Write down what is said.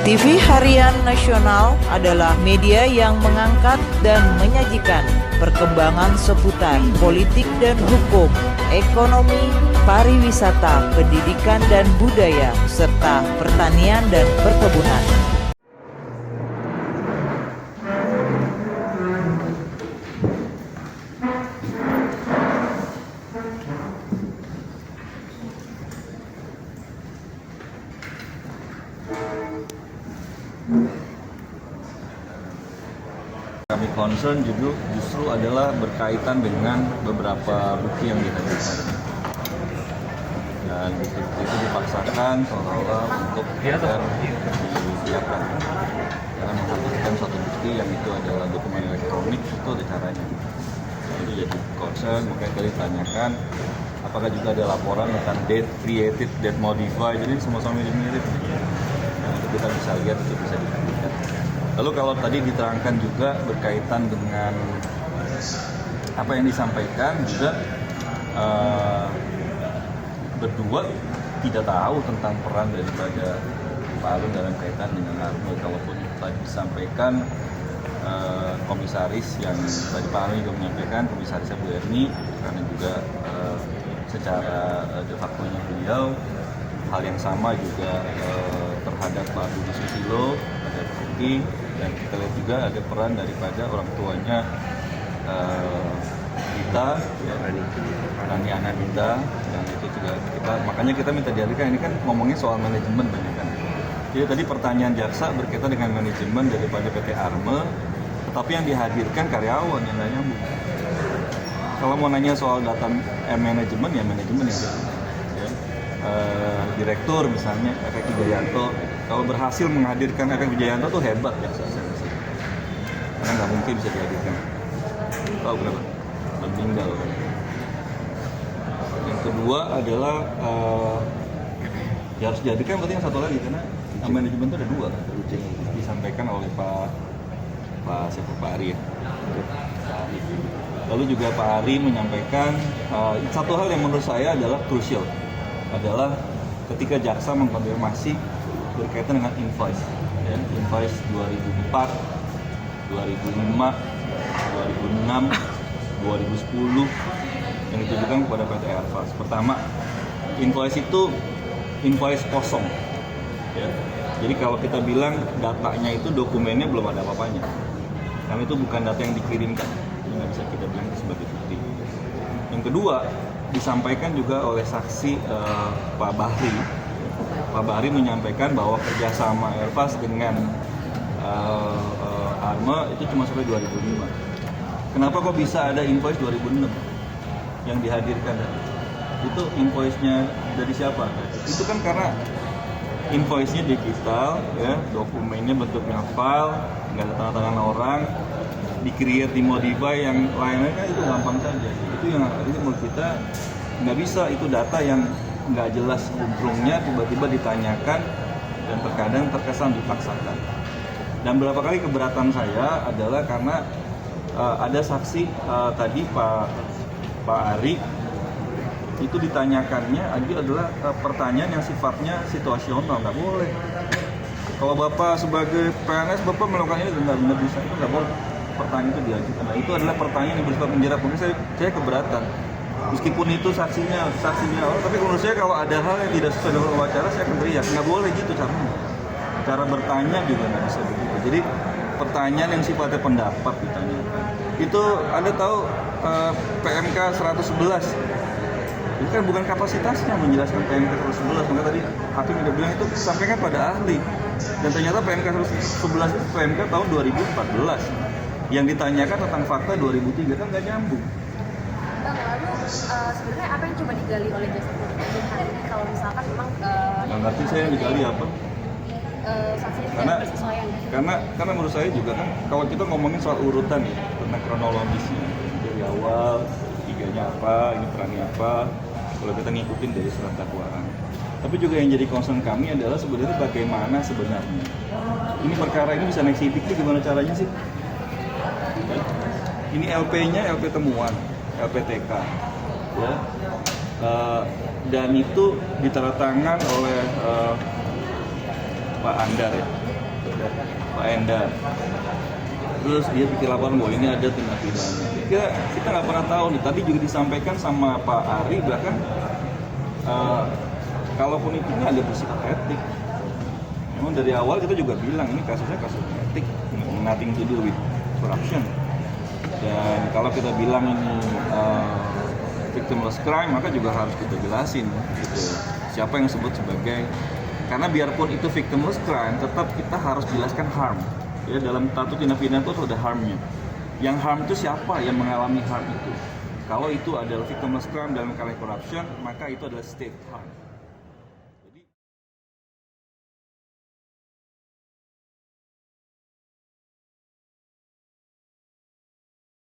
TV Harian Nasional adalah media yang mengangkat dan menyajikan perkembangan seputar politik dan hukum, ekonomi, pariwisata, pendidikan dan budaya, serta pertanian dan perkebunan. Kami concern justru adalah berkaitan dengan beberapa bukti yang dihadirkan. Dan bukti itu dipaksakan seolah-olah untuk agar disiapkan. Karena menghadirkan suatu bukti yang itu adalah dokumen elektronik, itu ada caranya. Itu jadi concern, makanya tadi tanyakan apakah juga ada laporan tentang date created, date modified, jadi sama-sama mirip-mirip. Nah, itu kita bisa lihat, itu bisa dibuktikan. Lalu kalau tadi diterangkan juga berkaitan dengan apa yang disampaikan juga berdua tidak tahu tentang peran daripada Pak Harun dalam kaitan dengan Arme. Kalaupun tadi disampaikan komisaris yang tadi Pak Harun juga menyampaikan, komisarisnya Bu Erni, karena juga secara de facto-nya beliau hal yang sama juga terhadap Pak Budi Susilo, ada bukti. Dan kita lihat juga ada peran daripada orang tuanya kita, Rani Anandita, dan itu juga makanya kita minta dihadirkan. Ini kan ngomongin soal manajemen banyak kan. Jadi tadi pertanyaan jaksa berkaitan dengan manajemen daripada PT Arme, tetapi yang dihadirkan karyawan yang nggak nyambung. Kalau mau nanya soal data manajemen ya manajemen ya. Direktur misalnya Efek Wijayanto, kalau berhasil menghadirkan Efek Wijayanto tuh hebat ya saya rasa. Karena nggak mungkin bisa dihadirkan. Tahu kenapa? Meninggal. Yang kedua adalah ya harus dihadirkan berarti yang satu lagi karena manajemen itu ada dua kan. Disampaikan oleh Pak Ari ya. Lalu juga Pak Ari menyampaikan satu hal yang menurut saya adalah krusial, adalah ketika jaksa mengkonfirmasi berkaitan dengan invoice, ya, invoice 2004, 2005, 2006, 2010 yang ditujukan kepada PT Airfast. Pertama, invoice itu invoice kosong, ya. Jadi kalau kita bilang datanya itu dokumennya belum ada apa-apanya, karena itu bukan data yang dikirimkan, jadi nggak bisa kita bilang itu sebagai bukti. Yang kedua, disampaikan juga oleh saksi Pak Bahri. Pak Bahri menyampaikan bahwa kerjasama Airfast dengan Arme itu cuma sampai 2005. Kenapa kok bisa ada invoice 2006 yang dihadirkan? Itu invoice-nya dari siapa? Itu kan karena invoice-nya digital, ya, dokumennya bentuknya file, nggak ada tanda tangan orang, di-create, di-modify, yang lainnya kan itu gampang saja. Itu yang menurut kita nggak bisa, itu data yang nggak jelas umplungnya tiba-tiba ditanyakan dan terkadang terkesan dipaksakan. Dan beberapa kali keberatan saya adalah karena ada saksi tadi Pak Ari itu ditanyakannya adalah pertanyaan yang sifatnya situasional, nggak boleh. Kalau Bapak sebagai PNS Bapak melakukan ini benar-benar bisa, itu nggak boleh. Pertanyaan itu diajukan. Nah, itu adalah pertanyaan yang bersifat menjerat. Mungkin saya keberatan. Meskipun itu saksinya orang, tapi menurut saya kalau ada hal yang tidak sesuai dengan wawancara, saya akan teriak. Nggak boleh gitu caranya. Cara bertanya juga nggak bisa begitu. Jadi pertanyaan yang sifatnya pendapat ditanyakan. Itu Anda tahu PMK 111. Itu kan bukan kapasitasnya menjelaskan PMK 111. Maka tadi hakim sudah bilang itu sampaikan pada ahli. Dan ternyata PMK 111 itu PMK tahun 2014. Yang ditanyakan tentang fakta 2003, kan nggak nyambung. Bang, lalu sebenarnya apa yang coba digali oleh jasa penuntut hari ini kalau misalkan memang nggak ngerti saya yang digali apa? Saksinya Karena tidak bersesuaian. karena menurut saya juga kan kalau kita ngomongin soal urutan ya tentang kronologisnya dari awal tiganya apa, ini perannya apa, kalau kita ngikutin dari surat dakwaan. Tapi juga yang jadi concern kami adalah sebenarnya bagaimana sebenarnya ini perkara ini bisa naik sidik itu gimana caranya sih? Ini LP-nya LP temuan, LPTK, ya. Dan itu ditaruh tangan oleh Pak Andar ya, Pak Endar. Terus dia bikin laporan bahwa ini ada tindak pidana. Kita nggak pernah tahu nih. Tadi juga disampaikan sama Pak Ari bahkan kalaupun itu ada bersifat etik. Memang dari awal kita juga bilang ini kasusnya kasus etik, nothing to do with corruption. Dan kalau kita bilang ini victimless crime, maka juga harus kita jelasin gitu. Siapa yang disebut sebagai, karena biarpun itu victimless crime, tetap kita harus jelaskan harm. Ya, dalam satu tindak pidana itu ada harmnya. Yang harm itu siapa yang mengalami harm itu? Kalau itu adalah victimless crime dalam kasus corruption, maka itu adalah state harm.